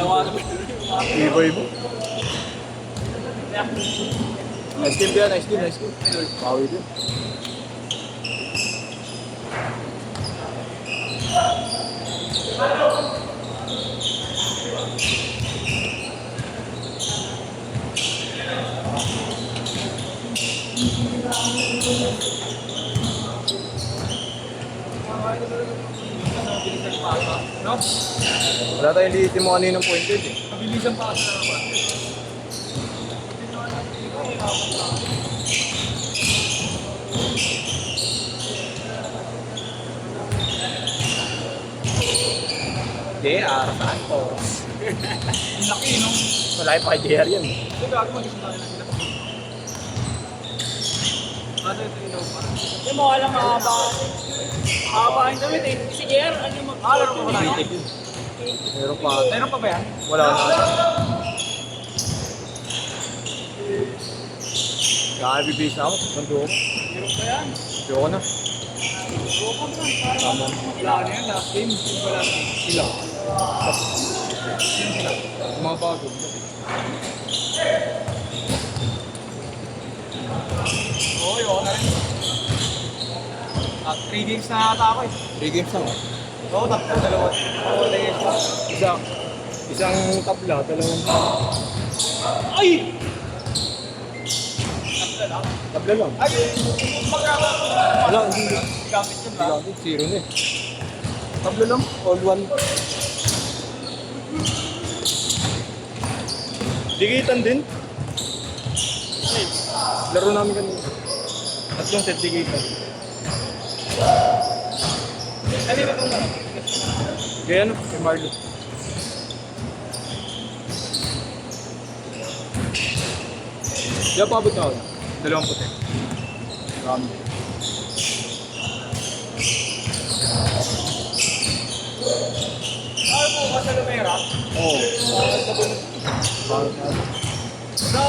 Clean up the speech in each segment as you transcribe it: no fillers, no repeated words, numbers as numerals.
Iboy mo. Nice game yan, nice game, nice game. Pawi din. No? Wala tayong liitin mo kaninang pointed eh. Mabilisan pa kasi na naman. JR Santos. Ang laki, no? Malaki pa kay JR yan. Ito gago mag-isip na sila. Ano ito ilaw pa? Hindi mo alam mahaba. Mahabahin damit eh. Si JR, ano yung Laro mo na itik. Meron pa. Meron pa ba yan? Wala na. Kaya-bibis na ako. Nando ko. Meron pa yan. Diyo ko na. Roka mo lang. Tama. Wala na yan, last game. Yung wala na. Sila. Sino sila? Yung mga bago. Oo, yun na rin. At 3 games na yata ako eh. 3 games lang. Oo, tatlo, dalawa. Oo, Isang tabla, dalawang Ay! tabla lang. Ay! Magkakaroon. Wala, hindi. Gamit yun ba? Gamit, zero na eh. Tabla lang, all one. Digitan din. Laro namin kanina. Tatlong set digitan. Ano ba itong laro? Kaya ano, kay Marlo. Di ba paabot na ako? Dalawang puti. Marami. Ano po ka sa Lumera? Oo. Bakit na?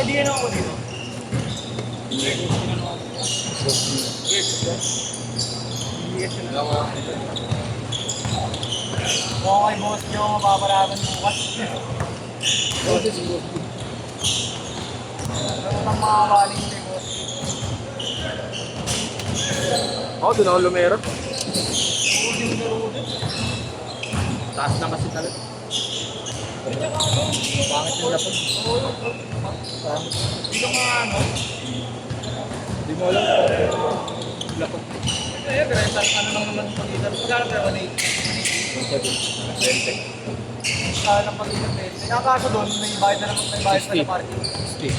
Hindi yan ako dito. Okay, boss nyo, mapapalaban bukas. Ano nang mga baling ni boss? Ako, doon ako lumera. Bukas yung laro din. Taas na kasi talaga. Pangit yung lapad. Hindi ka mga ano. Hindi mo alam. Lapad. Eh, pero ano lang naman pagitan. Magkano pero 180. Rentec. Kaya lang pagitan 20. Ang kaso doon, may bayad na naman, may bayad pa na parking. 60.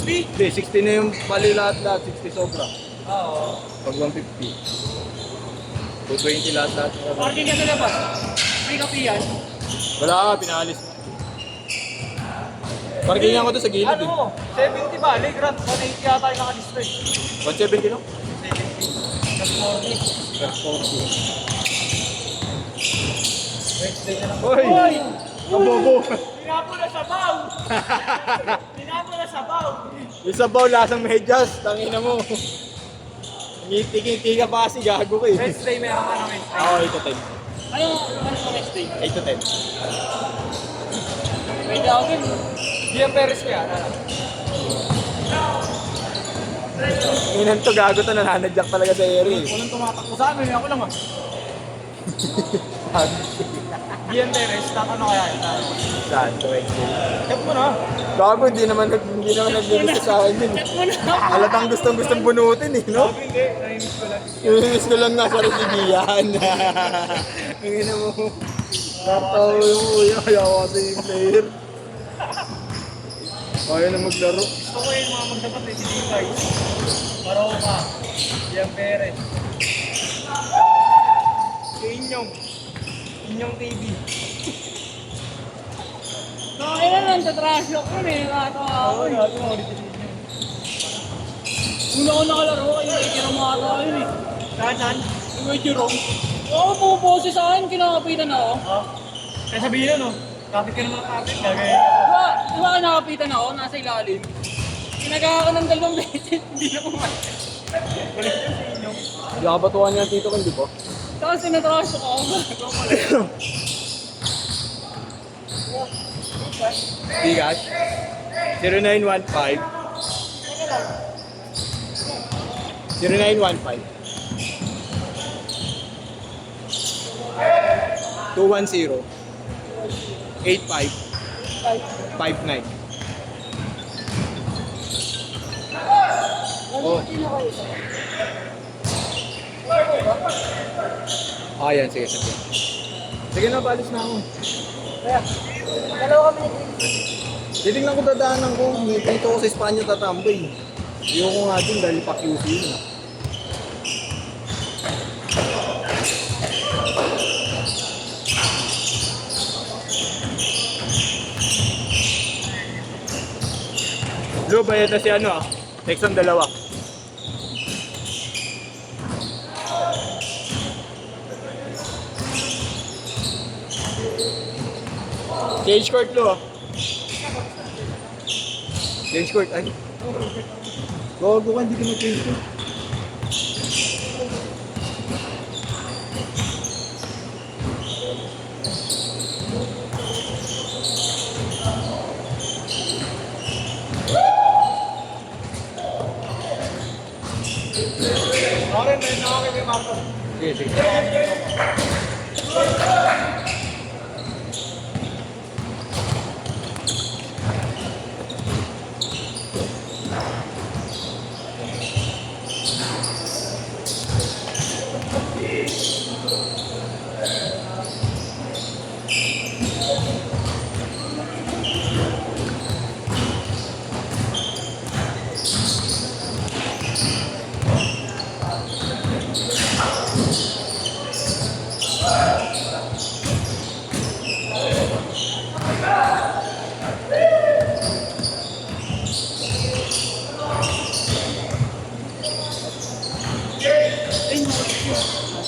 60? Hindi, 60 na yung bali lahat-lahat. 60 sobra. Oo. Pag 150. 220 lahat-lahat. Parking ka sa labas. May kapiyan. Wala ka, pinalis na. Parkingan ko doon sa gilid eh. Ano? 70 ba? Grand 180 yata yung naka-display. 170 lang? 70. Just 40. Plus 40. Wednesday na lang. Hoy! Ang bobo! Pinapo na sabaw. Pinapo na sabaw. Yung sabaw, lasang medyas. Tangina mo. Ngiti-ngiti ka pa kasi gago ko eh. Wednesday meron ka na Wednesday. Ako, 8 to 10. Ano sa next day? 8 to 10. Pwede ako din. Diyan Perez ko yan. Inan to, gago to. Nananadyak talaga sa area eh. Walang tumatakbo sa amin. Ako lang ah. Diyan Perez. Tatanong kaya yun. Saan? To Wednesday. Check mo na. Gago, hindi naman naglilista sa akin yun. Chat mo na. Halatang gustong bunutin eh, no? Sabi hindi. Nainis ko lang. Inis ko lang nga sa resibiyan. Ang ina mo. Tatawa mo yun. Ayaw kasi yung player. Kaya na maglaro. Gusto ko yung mga magdapat eh. Si Dikay. Maroka. Diyan Perez. Si Inyong. Inyong TV. Nakakailan lang sa trash talk yun eh. Nakatawa ako eh. Ano mo ulit yung Inyong? Una ko nakalaro, yung itirong mga tao yun eh. Saan? Yung itirong. Oo, pumupose sa akin, kinakapitan ako. Oh. Kaya sabihin na no. Kapit ka naman kapit. Gagaya ka. Di ba nakapitan ako, nasa ilalim. Pinagawa ko ng 2 beses, hindi na pumatay. Balik yun si Inyong. Hindi ka batuhan niya dito kan, di ba? Tapos tinatrash talk ako. Bigas? 0915 0915 210 8559. Oh. Ah, yan. Sige, sige. Sige na, balis na ako. Dalawa kami ni Titignan ko dadaanan ko. Dito ko sa Espanya tatambay. Ayoko nga din dahil pa-QC yun. Lo, bayad na si ano ah. Next ang dalawa. Change court lo. Change court, ay. Gogo ka, hindi ka mag-change court. Okay, may Marco. Sige, sige.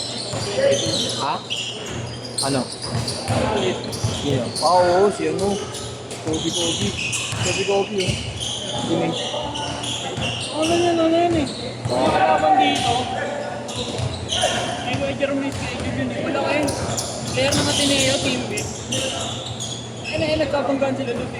Ha? Ano? Sino? Ah, oo, si ano? Kobe. Kobe, eh. Yun eh. Ano yan eh. Nakarapan dito. Ay, ko i-Jerome na schedule yun eh. Wala kayo. Player ng Ateneo, team B. Ay, nagkabanggaan sila doon.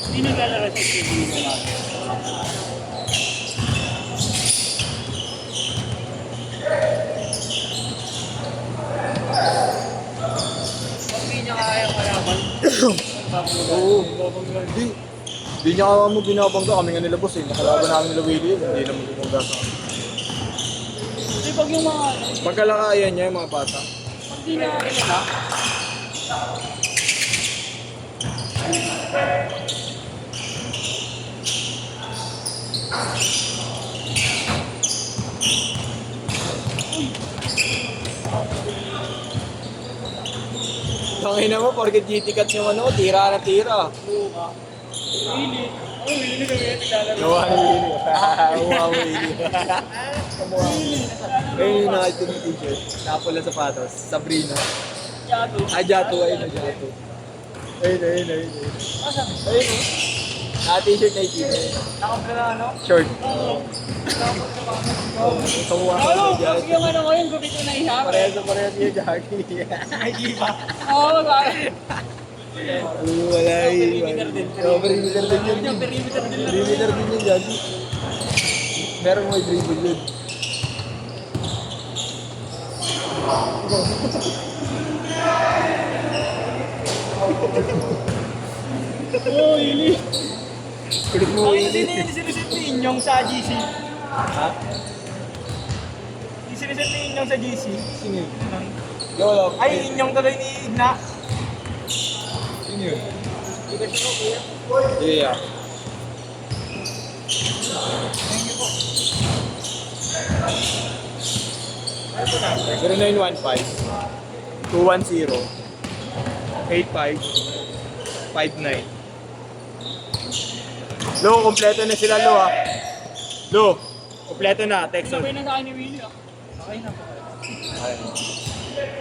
Hindi naglalaro sa TV nila. Pag di niya kaya kalaban, Oo. Di niya mo binabangga kami nga nila boss eh. Nakalaban namin nila Willie, hindi naman bumangga sa amin. kasi pag yung mga, Pagkalakayan niya yung mga bata. pag di na kilala, Tangina mo, porket GT Cats yung ano, tira na tira. buka. Really? Oh, really kami naglalaro. Gawa ni Willie. Wow, Willie. Ayun yung nakita ng t-shirt. Napula sapatos. Sabrina. Yago. Ah, Jato. Ayun na, Jato. Ayun. Asa? Ayun o. Naka-t-shirt na itim. Nakampla na ano? Short. Oo. Kamuha ka Ano? na Jato. Yung ano ko yung gupit ko na isa. Parehas yung Jackie. Ay, iba. Oo, bakit? Wala yun. Perimeter din. Perimeter din yun. Yung perimeter din lang. Perimeter din yun, Jackie. Meron mo i-dribble yun. Oo, yun eh. Kulit mo Ay, Willie. sinisit ni Inyong sa GC. Ha? Sinisit ni Inyong sa GC. Sino yun? Yolo. Ay, Inyong tuloy ni Igna. Sino yun? Yeah. Zero 0915-210-8559. Lo, kompleto na sila, Lo, ha? Lo, kompleto na. Text Sabay na sa akin ni Willie ah. Okay na po. Ayun.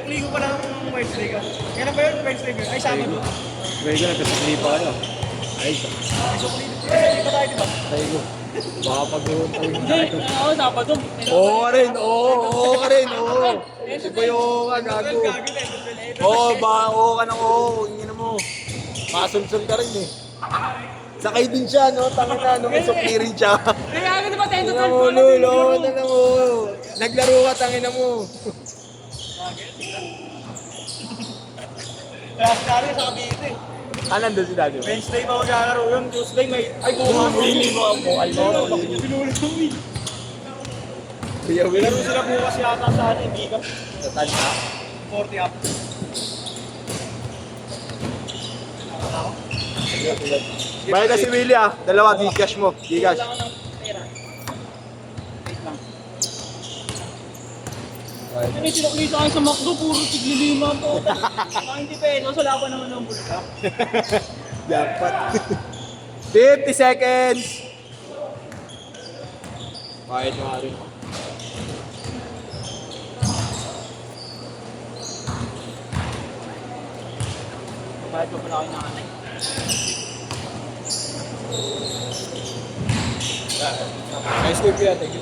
Ligo pa lang ng Wednesday ka. Kailan ba yun? Wednesday ba yun? Ay, Sabado. Vega, nagkasakli pa kayo. Ay, Ay, so, hindi pa tayo, di ba? tayo ko. Baka pag-uuntay mo Hindi, tayo. ako, Sabado. Oo ka rin, oo ka rin, oo. Iba yung ka, gago. Oo, oo ka ng oo. Hindi na mo. Masumsum ka rin eh. Sakay din siya, no? Tangin na, no? Isukli rin siya. Kaya agad ba 10 to 12 Tingnan mo, ko na lolo. Tingnan mo. Naglaro ka, tangin na mo. Kaya sinari sa Cavite. Ah, nandun si Daddy. Wednesday pa maglalaro yun. Tuesday may... Ay, bukas. Hindi mo ako. Alam mo. Pinulit mo eh. Kuya Will. Laro sila bukas yata sa ano, hindi ka. Sa tanda. 40 up. Bayad na si Willie ah. Dalawa, Gcash mo. Gcash. Wala ko ng pera. Wait lang. Ano yung sinukli sa akin sa McDo? Puro tiglilima po. Ang 20 pesos, wala pa naman ng bulsa. Dapat. 50 seconds. Bayad mo nga rin. Bayad ko pala ako ng nanay. Nice to meet you. Thank you.